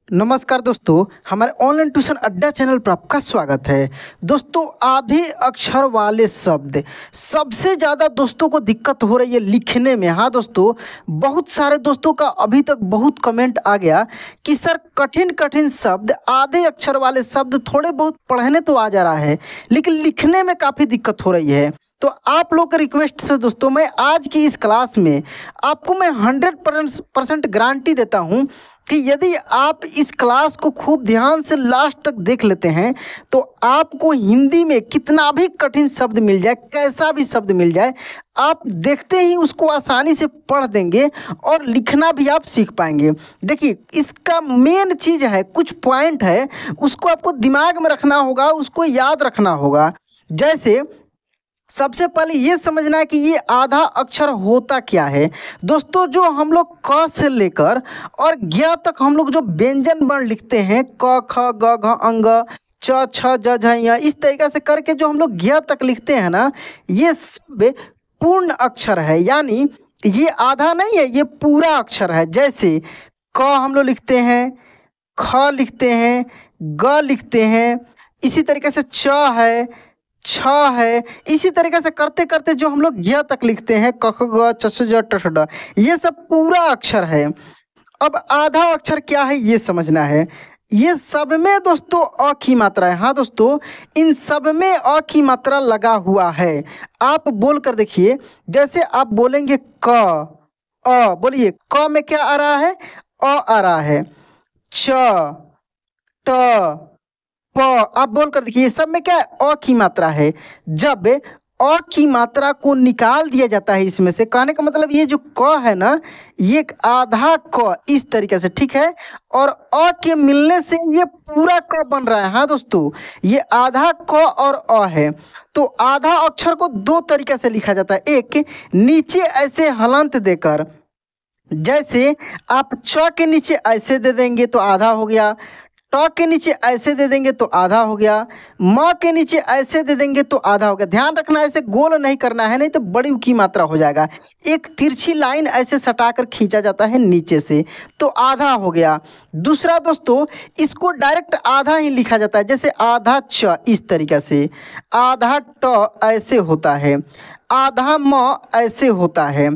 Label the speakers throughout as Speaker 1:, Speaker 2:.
Speaker 1: नमस्कार दोस्तों, हमारे ऑनलाइन ट्यूशन अड्डा चैनल पर आपका स्वागत है। दोस्तों, आधे अक्षर वाले शब्द सबसे ज़्यादा दोस्तों को दिक्कत हो रही है लिखने में। हाँ दोस्तों, बहुत सारे दोस्तों का अभी तक बहुत कमेंट आ गया कि सर कठिन कठिन शब्द, आधे अक्षर वाले शब्द थोड़े बहुत पढ़ने तो आ जा रहा है, लेकिन लिखने में काफ़ी दिक्कत हो रही है। तो आप लोग के रिक्वेस्ट से दोस्तों, मैं आज की इस क्लास में आपको मैं 100% गारंटी देता हूँ कि यदि आप इस क्लास को खूब ध्यान से लास्ट तक देख लेते हैं तो आपको हिंदी में कितना भी कठिन शब्द मिल जाए, कैसा भी शब्द मिल जाए, आप देखते ही उसको आसानी से पढ़ देंगे और लिखना भी आप सीख पाएंगे। देखिए, इसका मेन चीज़ है, कुछ पॉइंट है, उसको आपको दिमाग में रखना होगा, उसको याद रखना होगा। जैसे सबसे पहले ये समझना है कि ये आधा अक्षर होता क्या है। दोस्तों, जो हम लोग क से लेकर और ज्ञ तक हम लोग जो व्यंजन वर्ण लिखते हैं, क ख ग घ अंग च छ ज झ ञ, इस तरीक़े से करके जो हम लोग ज्ञ तक लिखते हैं ना, ये सब पूर्ण अक्षर है। यानी ये आधा नहीं है, ये पूरा अक्षर है। जैसे क हम लोग लिखते हैं, ख लिखते हैं, ग लिखते हैं, इसी तरीके से च है, छ है, इसी तरीके से करते करते जो हम लोग ज्ञ तक लिखते हैं, क ख ग च छ ज ट ठ ड, ये सब पूरा अक्षर है। अब आधा अक्षर क्या है ये समझना है। ये सब में दोस्तों अ की मात्रा है। हाँ दोस्तों, इन सब में अ की मात्रा लगा हुआ है। आप बोल कर देखिए, जैसे आप बोलेंगे क, अ, बोलिए क में क्या आ रहा है, अ आ रहा है, च, ट, प, आप बोल कर देखिए, ये सब में क्या है, अ की मात्रा है। जब अ की मात्रा को निकाल दिया जाता है इसमें से, कहने का मतलब ये जो क है ना, ये एक आधा क इस तरीके से, ठीक है, और अ के मिलने से ये पूरा क बन रहा है। हाँ दोस्तों, ये आधा क और अ है। तो आधा अक्षर को दो तरीके से लिखा जाता है। एक, नीचे ऐसे हलंत देकर, जैसे आप च के नीचे ऐसे दे देंगे तो आधा हो गया, ट के नीचे ऐसे दे देंगे तो आधा हो गया, म के नीचे ऐसे दे देंगे तो आधा हो गया। ध्यान रखना, ऐसे गोल नहीं करना है, नहीं तो बड़ी की मात्रा हो जाएगा। एक तिरछी लाइन ऐसे सटाकर खींचा जाता है नीचे से, तो आधा हो गया। दूसरा दोस्तों, इसको डायरेक्ट आधा ही लिखा जाता है। जैसे आधा च इस तरीके से, आधा ट ऐसे होता है, आधा म ऐसे होता है,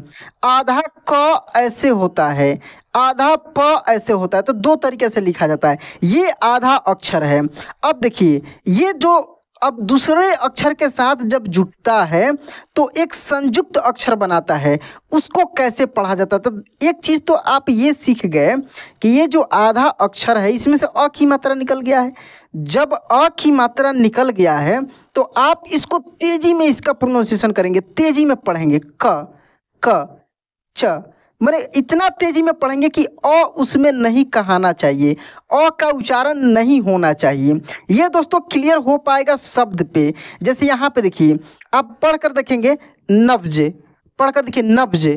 Speaker 1: आधा क ऐसे होता है, आधा प ऐसे होता है। तो दो तरीके से लिखा जाता है, ये आधा अक्षर है। अब देखिए, ये जो अब दूसरे अक्षर के साथ जब जुटता है तो एक संयुक्त अक्षर बनाता है, उसको कैसे पढ़ा जाता है। तो एक चीज़ तो आप ये सीख गए कि ये जो आधा अक्षर है, इसमें से अ की मात्रा निकल गया है। जब अ की मात्रा निकल गया है तो आप इसको तेजी में इसका प्रोनाउंसिएशन करेंगे, तेजी में पढ़ेंगे, क च, मैंने इतना तेजी में पढ़ेंगे कि अ उसमें नहीं कहाना चाहिए, अ का उच्चारण नहीं होना चाहिए। ये दोस्तों क्लियर हो पाएगा शब्द पे। जैसे यहाँ पे देखिए, आप पढ़ कर देखेंगे नब्ज, पढ़ कर देखिए नब्ज,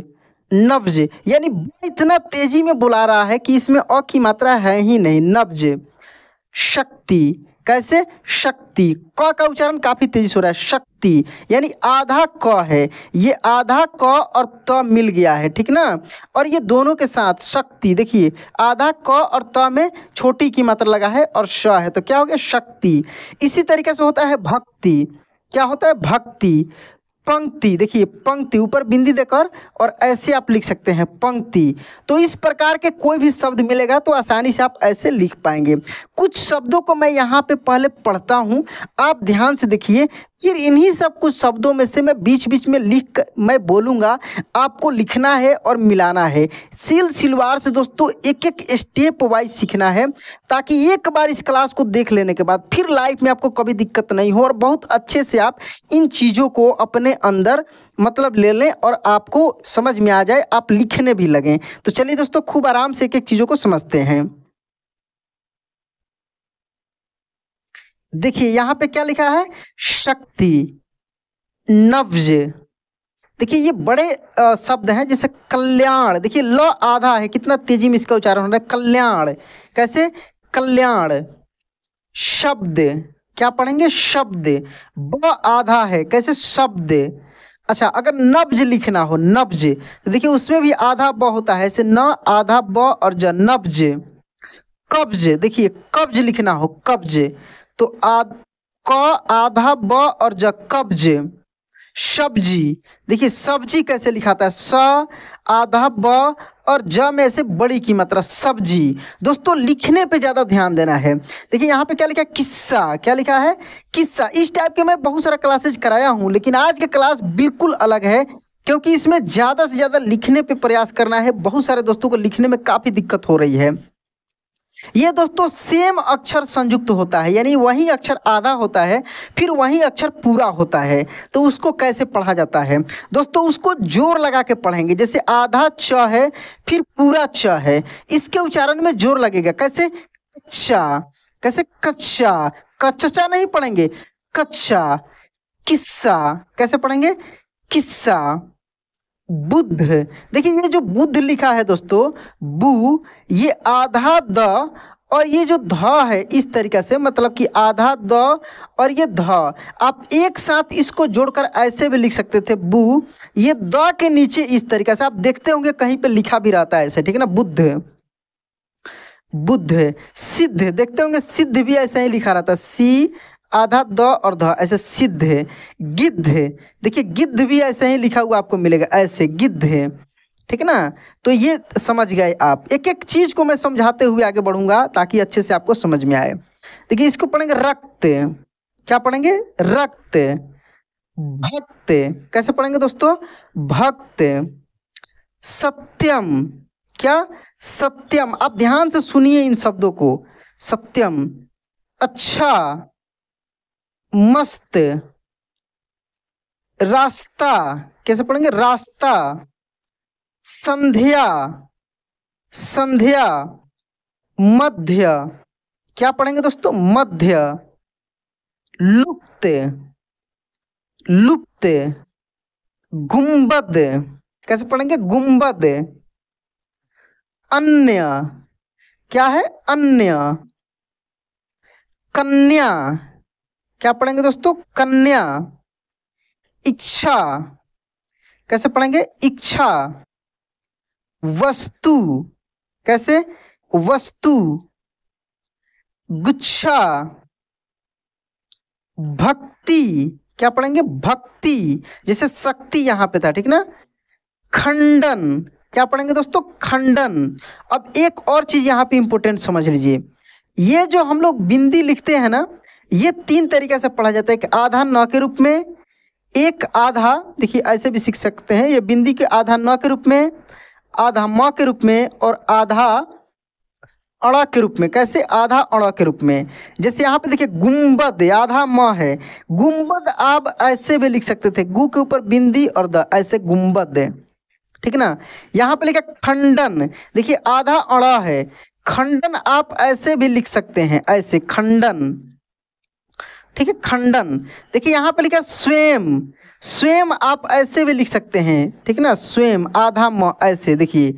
Speaker 1: नब्ज, यानी इतना तेजी में बुला रहा है कि इसमें अ की मात्रा है ही नहीं। नब्ज। शक्ति, कैसे, शक्ति, क का उच्चारण काफी तेजी से हो रहा है, शक्ति, यानी आधा क है, ये आधा क और त मिल गया है, ठीक ना। और ये दोनों के साथ शक्ति, देखिए आधा क और त में छोटी की मात्रा लगा है और श है, तो क्या हो गया, शक्ति। इसी तरीके से होता है भक्ति, क्या होता है, भक्ति। पंक्ति, देखिए पंक्ति, ऊपर बिंदी देकर और ऐसे आप लिख सकते हैं पंक्ति। तो इस प्रकार के कोई भी शब्द मिलेगा तो आसानी से आप ऐसे लिख पाएंगे। कुछ शब्दों को मैं यहाँ पे पहले पढ़ता हूँ, आप ध्यान से देखिए, फिर इन्हीं सब कुछ शब्दों में से मैं बीच बीच में लिख मैं बोलूँगा, आपको लिखना है और मिलाना है। सिलवार से दोस्तों एक एक स्टेप वाइज सीखना है, ताकि एक बार इस क्लास को देख लेने के बाद फिर लाइफ में आपको कभी दिक्कत नहीं हो और बहुत अच्छे से आप इन चीज़ों को अपने अंदर मतलब ले लें और आपको समझ में आ जाए, आप लिखने भी लगें। तो चलिए दोस्तों, खूब आराम से एक एक चीज़ों को समझते हैं। देखिए यहाँ पे क्या लिखा है, शक्ति, नब्ज। देखिए ये बड़े शब्द हैं, जैसे कल्याण, देखिए ल आधा है, कितना तेजी में इसका उच्चारण हो रहा है, कल्याण, कैसे, कल्याण। शब्द, क्या पढ़ेंगे, शब्द, ब आधा है, कैसे, शब्द। अच्छा, अगर नब्ज लिखना हो, नब्ज, तो देखिए उसमें भी आधा ब होता है, ऐसे न आधा ब और ज, नब्ज। कब्ज, देखिए कब्ज लिखना हो, कब्ज, तो क आधा ब और ज, कब्ज। सब्जी, देखिए सब्जी कैसे लिखाता है, स आधा ब और ज में से बड़ी की मात्रा सब्जी। दोस्तों लिखने पे ज़्यादा ध्यान देना है। देखिए यहाँ पे क्या लिखा है, किस्सा, क्या लिखा है, किस्सा। इस टाइप के मैं बहुत सारा क्लासेज कराया हूँ, लेकिन आज का क्लास बिल्कुल अलग है, क्योंकि इसमें ज़्यादा से ज़्यादा लिखने पे प्रयास करना है। बहुत सारे दोस्तों को लिखने में काफ़ी दिक्कत हो रही है। ये दोस्तों सेम अक्षर संयुक्त होता है, यानी वही अक्षर आधा होता है, फिर वही अक्षर पूरा होता है। तो उसको कैसे पढ़ा जाता है दोस्तों, उसको जोर लगा के पढ़ेंगे। जैसे आधा च है, फिर पूरा च है, इसके उच्चारण में जोर लगेगा। कैसे, कच्चा, कैसे कच्चा, कच्चा नहीं पढ़ेंगे, कच्चा। किस्सा, कैसे पढ़ेंगे, किस्सा। बुद्ध, देखिए ये जो बुद्ध लिखा है दोस्तों, बु, ये आधा द और ये जो ध है इस तरीके से, मतलब कि आधा द और ये ध, आप एक साथ इसको जोड़कर ऐसे भी लिख सकते थे, बु, ये द के नीचे इस तरीके से आप देखते होंगे कहीं पे लिखा भी रहता है ऐसे, ठीक है ना, बुद्ध, बुद्ध। सिद्ध, देखते होंगे सिद्ध भी ऐसे ही लिखा रहता है, सी आधा द और ध, ऐसे सिद्ध। गिद्ध, देखिए गिद्ध भी ऐसे ही लिखा हुआ आपको मिलेगा, ऐसे गिद्ध, ठीक है ना। तो ये समझ गए आप। एक एक चीज को मैं समझाते हुए आगे बढ़ूंगा ताकि अच्छे से आपको समझ में आए। देखिए इसको पढ़ेंगे रक्त, क्या पढ़ेंगे, रक्त। भक्त, कैसे पढ़ेंगे दोस्तों, भक्त। सत्यम, क्या, सत्यम। आप ध्यान से सुनिए इन शब्दों को, सत्यम। अच्छा, मस्त। रास्ता, कैसे पढ़ेंगे, रास्ता। संध्या, संध्या। मध्य, क्या पढ़ेंगे दोस्तों, मध्य। लुप्त, लुप्त। गुंबद, कैसे पढ़ेंगे, गुंबद। अन्य, क्या है, अन्य। कन्या, क्या पढ़ेंगे दोस्तों, कन्या। इच्छा, कैसे पढ़ेंगे, इच्छा। वस्तु, कैसे, वस्तु। गुच्छा। भक्ति, क्या पढ़ेंगे, भक्ति, जैसे शक्ति यहां पे था, ठीक ना। खंडन, क्या पढ़ेंगे दोस्तों, खंडन। अब एक और चीज यहां पे इंपॉर्टेंट समझ लीजिए, ये जो हम लोग बिंदी लिखते हैं ना, ये तीन तरीके से पढ़ा जाता है। एक आधा न के रूप में, एक आधा, देखिए ऐसे भी सीख सकते हैं, ये बिंदी के आधा न के रूप में, आधा म के रूप में, और आधा अड़ा के रूप में। कैसे, आधा अड़ा के रूप में। जैसे यहाँ पे देखिए गुंबद, आधा म है, गुंबद आप ऐसे भी लिख सकते थे, गु के ऊपर बिंदी और द, ऐसे गुंबद, ठीक ना। यहाँ पे लिखा खंडन, देखिए आधा अड़ा है, खंडन आप ऐसे भी लिख सकते हैं, ऐसे खंडन, ठीक है, खंडन। देखिए यहाँ पे लिखा स्वयं, स्वयं आप ऐसे भी लिख सकते हैं, ठीक है ना, स्वयं, आधा म, ऐसे देखिए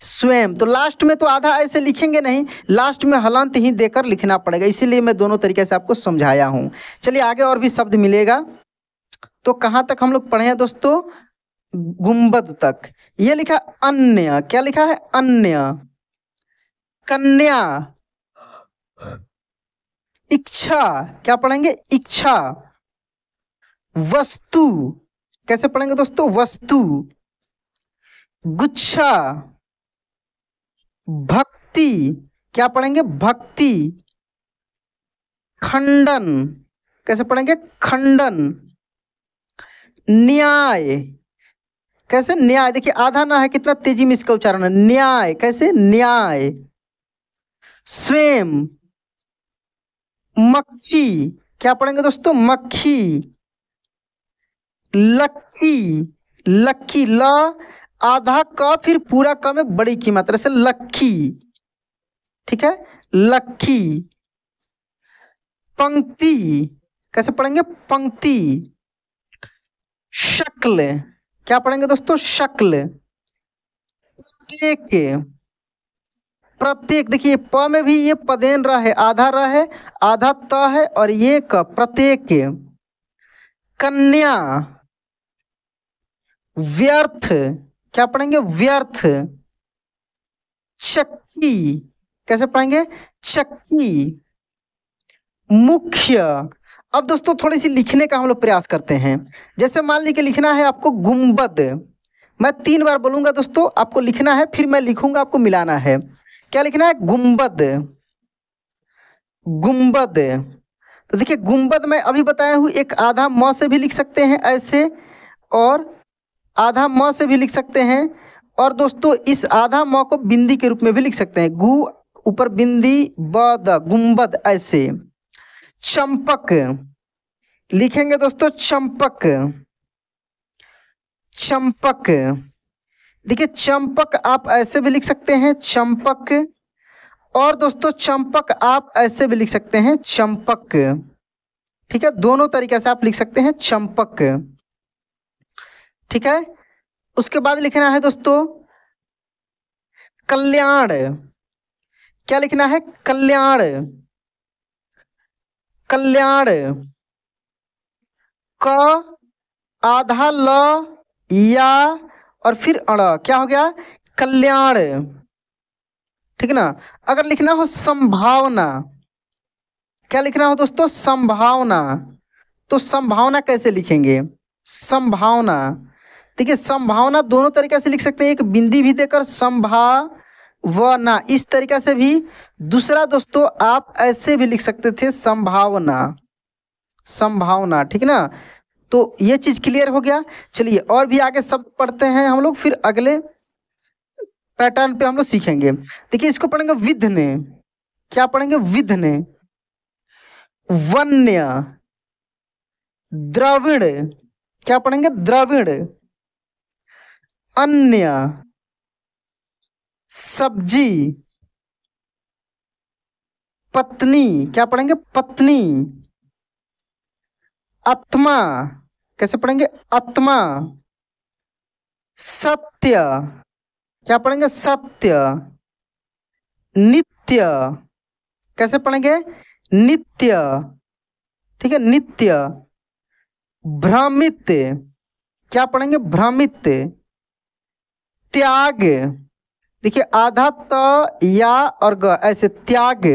Speaker 1: स्वयं। तो लास्ट में तो आधा ऐसे लिखेंगे नहीं, लास्ट में हलंत ही देकर लिखना पड़ेगा, इसीलिए मैं दोनों तरीके से आपको समझाया हूँ। चलिए आगे और भी शब्द मिलेगा। तो कहाँ तक हम लोग पढ़े हैं दोस्तों, गुंबद तक। ये लिखा अन्य, क्या लिखा है, अन्य। कन्या। इच्छा, क्या पढ़ेंगे, इच्छा। वस्तु, कैसे पढ़ेंगे दोस्तों, वस्तु। गुच्छा। भक्ति, क्या पढ़ेंगे, भक्ति। खंडन, कैसे पढ़ेंगे, खंडन। न्याय, कैसे, न्याय। देखिए आधा ना है, कितना तेजी में इसका उच्चारण है, न्याय, कैसे, न्याय। स्वयं। मक्खी, क्या पढ़ेंगे दोस्तों, मक्खी। लक्की, लक्की, ल आधा क फिर पूरा क में बड़ी की मात्रा से लक्की, ठीक है, लक्की। पंक्ति, कैसे पढ़ेंगे, पंक्ति। शक्ल, क्या पढ़ेंगे दोस्तों, शक्ल। प्रत्येक, प्रत्येक, देखिए प में भी ये पदेन रह है, आधा रह है, आधा त है, और ये क, प्रत्येक। कन्या। व्यर्थ, क्या पढ़ेंगे, व्यर्थ। चक्की, कैसे पढ़ेंगे, चक्की, मुख्य। अब दोस्तों थोड़ी सी लिखने का हम लोग प्रयास करते हैं। जैसे मान लीजिए लिखना है आपको गुंबद। मैं 3 बार बोलूंगा दोस्तों, आपको लिखना है, फिर मैं लिखूंगा, आपको मिलाना है। क्या लिखना है? गुंबद, गुंबद। तो देखिए गुंबद मैं अभी बताया हूँ, एक आधा म से भी लिख सकते हैं ऐसे, और आधा म से भी लिख सकते हैं, और दोस्तों इस आधा म को बिंदी के रूप में भी लिख सकते हैं। गु ऊपर बिंदी, बद, गुंबद ऐसे। चंपक लिखेंगे दोस्तों, चंपक, चंपक। देखिए चंपक आप ऐसे भी लिख सकते हैं, चंपक, और दोस्तों चंपक आप ऐसे भी लिख सकते हैं, चंपक। ठीक है, दोनों तरीके से आप लिख सकते हैं, चंपक। ठीक है, उसके बाद लिखना है दोस्तों कल्याण। क्या लिखना है? कल्याण, कल्याण। क आधा ल या और फिर अड़, क्या हो गया? कल्याण। ठीक है ना। अगर लिखना हो संभावना, क्या लिखना हो दोस्तों? संभावना। तो संभावना कैसे लिखेंगे? संभावना, देखिए संभावना दोनों तरीके से लिख सकते हैं, एक बिंदी भी देकर संभावना, इस तरीके से भी। दूसरा दोस्तों आप ऐसे भी लिख सकते थे, संभावना, संभावना। ठीक ना। तो ये चीज क्लियर हो गया। चलिए और भी आगे शब्द पढ़ते हैं हम लोग, फिर अगले पैटर्न पे हम लोग सीखेंगे। देखिए इसको पढ़ेंगे विध्न। क्या पढ़ेंगे? विध्न। वन्य, द्रविड़। क्या पढ़ेंगे? द्रविड़। अन्य, सब्जी। पत्नी, क्या पढ़ेंगे? पत्नी। आत्मा, कैसे पढ़ेंगे? आत्मा। सत्य, क्या पढ़ेंगे? सत्य। नित्य, कैसे पढ़ेंगे? नित्य। ठीक है, नित्य। भ्रमित, क्या पढ़ेंगे? भ्रमित। त्याग, देखिए आधा त या और ग ऐसे, त्याग।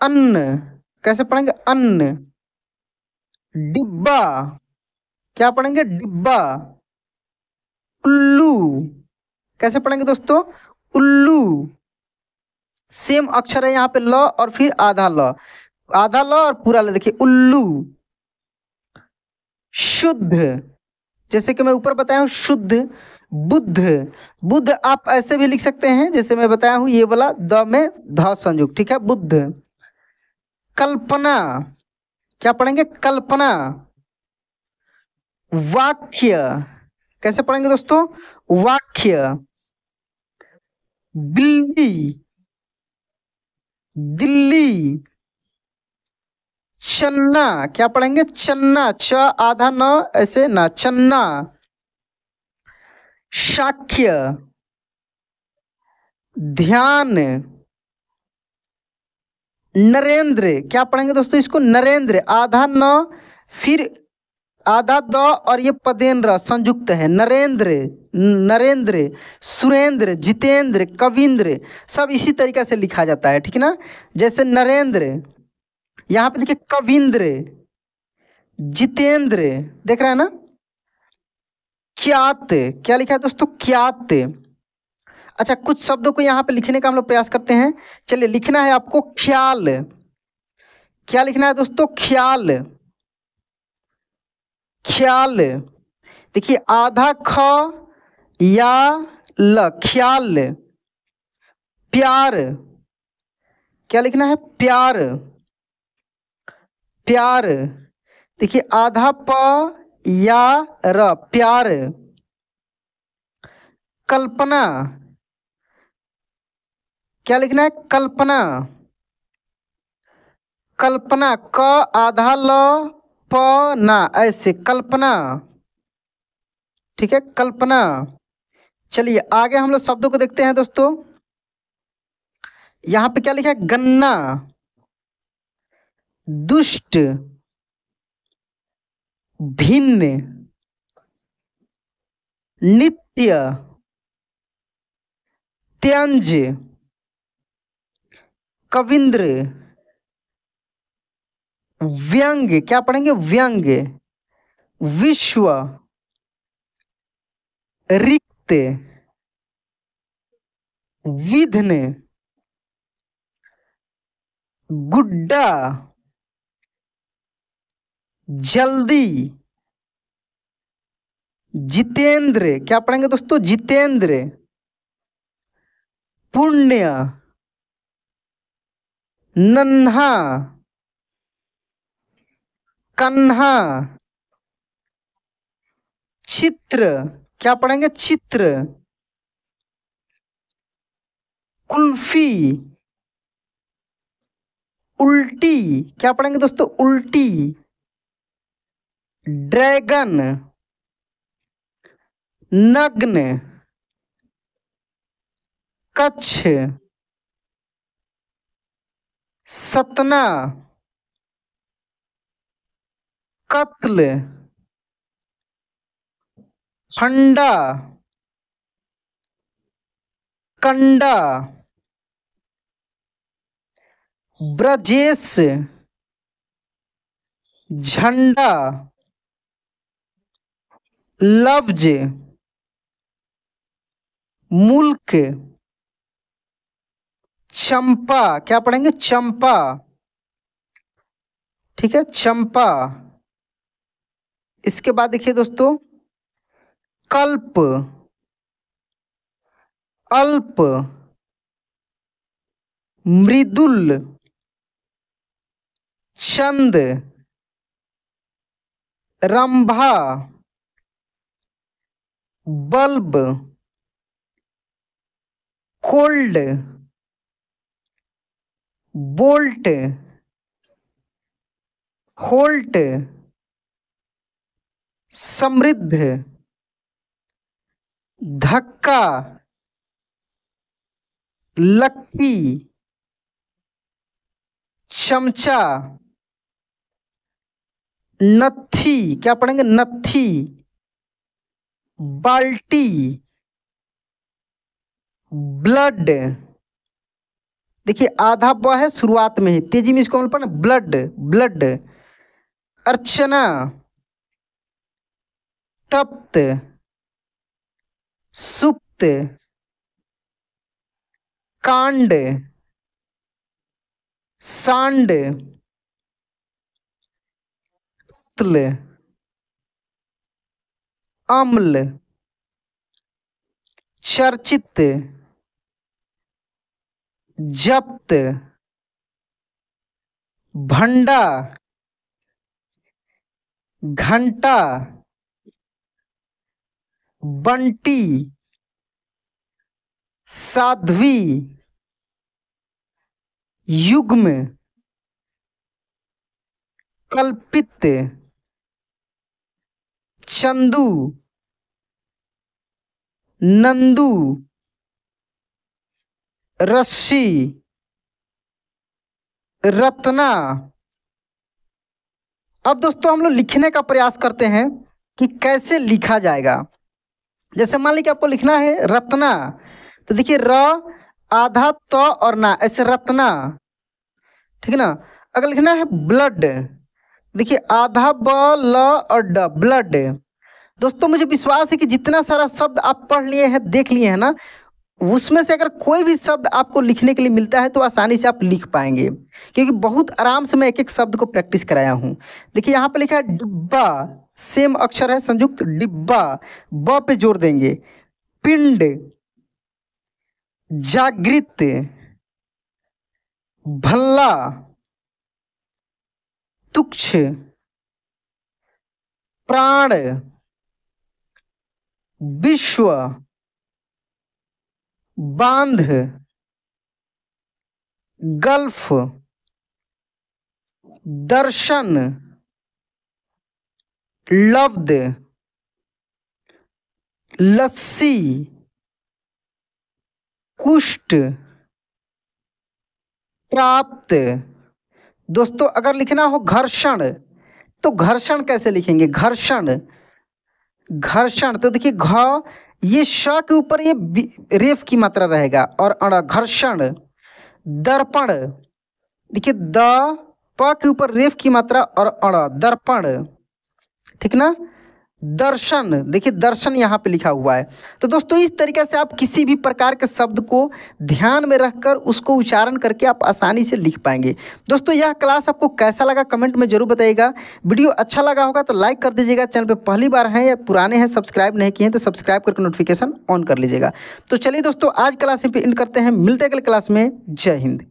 Speaker 1: अन्न, कैसे पढ़ेंगे? अन्न। डिब्बा, क्या पढ़ेंगे? डिब्बा। उल्लू, कैसे पढ़ेंगे दोस्तों? उल्लू। सेम अक्षर है यहाँ पे, ल और फिर आधा ल, आधा ल और पूरा ल। देखिए उल्लू। शुद्ध, जैसे कि मैं ऊपर बताया हूँ, शुद्ध। बुद्ध, बुद्ध आप ऐसे भी लिख सकते हैं, जैसे मैं बताया हूँ, ये वाला द में ध संयुक्त। ठीक है, बुद्ध। कल्पना, क्या पढ़ेंगे? कल्पना। वाक्य, कैसे पढ़ेंगे दोस्तों? वाक्य। बिल्ली, दिल्ली। चन्ना, क्या पढ़ेंगे? चन्ना, च आधा न ऐसे ना, चन्ना। शाक्य, ध्यान। नरेंद्र, क्या पढ़ेंगे दोस्तों? इसको नरेंद्र, आधा न फिर आधा द और ये पदेन्द्र संयुक्त है, नरेंद्र। नरेंद्र, सुरेंद्र, जितेंद्र, कविंद्र, सब इसी तरीके से लिखा जाता है। ठीक है ना। जैसे नरेंद्र, यहाँ पे देखिए कविंद्र, जितेंद्र, देख रहे हैं ना। क्यात, क्या लिखा है दोस्तों? क्यात। अच्छा, कुछ शब्दों को यहाँ पे लिखने का हम लोग प्रयास करते हैं। चलिए लिखना है आपको ख्याल। क्या लिखना है दोस्तों? ख्याल, ख्याल। देखिए आधा ख या ल, ख्याल। प्यार, क्या लिखना है? प्यार, प्यार। देखिए आधा प या र, प्यार। कल्पना, क्या लिखना है? कल्पना, कल्पना। क आधा ल प ना ऐसे, कल्पना। ठीक है, कल्पना। चलिए आगे हम लोग शब्दों को देखते हैं दोस्तों। यहां पे क्या लिखा है? गन्ना। दुष्ट, भिन्न, नित्य, त्यंज, कविंद्र, व्यंग्य, क्या पढ़ेंगे, व्यंग्य, विश्व, रिक्त, विघ्न, गुड्डा, जल्दी, जितेंद्र, क्या पढ़ेंगे दोस्तों, जितेंद्र, पुण्य, नन्हा, कन्हा, चित्र, क्या पढ़ेंगे, चित्र, कुल्फी, उल्टी, क्या पढ़ेंगे दोस्तों, उल्टी, ड्रैगन, नग्न, कच्छ, सतना, कत्ल, फंडा, कंडा, ब्रजेश, झंडा, लफ्ज, मुल्क, चंपा, क्या पढ़ेंगे, चंपा, ठीक है, चंपा। इसके बाद देखिए दोस्तों, कल्प, अल्प, मृदुल, चंद, रंभा, बल्ब, कोल्ड, बोल्ट, होल्ट, समृद्ध, धक्का, लक्की, चमचा, नत्थी, क्या पढ़ेंगे, नत्थी, बाल्टी, ब्लड, देखिए आधा ब है शुरुआत में ही, तेजी में इसको हम पढ़े, ब्लड, ब्लड, अर्चना, तप्त, सुप्त, कांड, सांड, कत्ल, अम्ल, चर्चित, जप्त, भंडा, घंटा, बंटी, साध्वी, युग्म, कल्पित, चंदू, नंदू, रस्सी, रत्ना। अब दोस्तों हम लोग लिखने का प्रयास करते हैं कि कैसे लिखा जाएगा। जैसे मान लीजिए आपको लिखना है रत्ना, तो देखिए र, आधा त और ना, ऐसे रत्ना, ठीक है ना। अगर लिखना है ब्लड, देखिए आधा ब, ल और ड, ब्लड। दोस्तों मुझे विश्वास है कि जितना सारा शब्द आप पढ़ लिए हैं, देख लिए हैं ना, उसमें से अगर कोई भी शब्द आपको लिखने के लिए मिलता है तो आसानी से आप लिख पाएंगे, क्योंकि बहुत आराम से मैं एक एक शब्द को प्रैक्टिस कराया हूँ। देखिए यहाँ पे लिखा है डिब्बा, सेम अक्षर है संयुक्त, डिब्बा, ब पे जोर देंगे, पिंड, जागृत, भल्ला, तुक्ष, प्राण, विश्व, बांध, गल्फ, दर्शन, लब्ध, लस्सी, कुष्ठ, प्राप्त। दोस्तों अगर लिखना हो घर्षण, तो घर्षण कैसे लिखेंगे, घर्षण, घर्षण, तो देखिए घ, ये श के ऊपर ये रेफ की मात्रा रहेगा और अण, घर्षण। दर्पण, देखिए द प के ऊपर रेफ की मात्रा और अड़, दर्पण, ठीक ना। दर्शन, देखिए दर्शन यहाँ पे लिखा हुआ है। तो दोस्तों इस तरीके से आप किसी भी प्रकार के शब्द को ध्यान में रखकर उसको उच्चारण करके आप आसानी से लिख पाएंगे। दोस्तों यह क्लास आपको कैसा लगा कमेंट में जरूर बताइएगा। वीडियो अच्छा लगा होगा तो लाइक कर दीजिएगा। चैनल पे पहली बार हैं या पुराने हैं सब्सक्राइब नहीं किए हैं तो सब्सक्राइब करके नोटिफिकेशन ऑन कर लीजिएगा। तो चलिए दोस्तों आज क्लास यहीं पे एंड करते हैं, मिलते हैं अगले क्लास में। जय हिंद।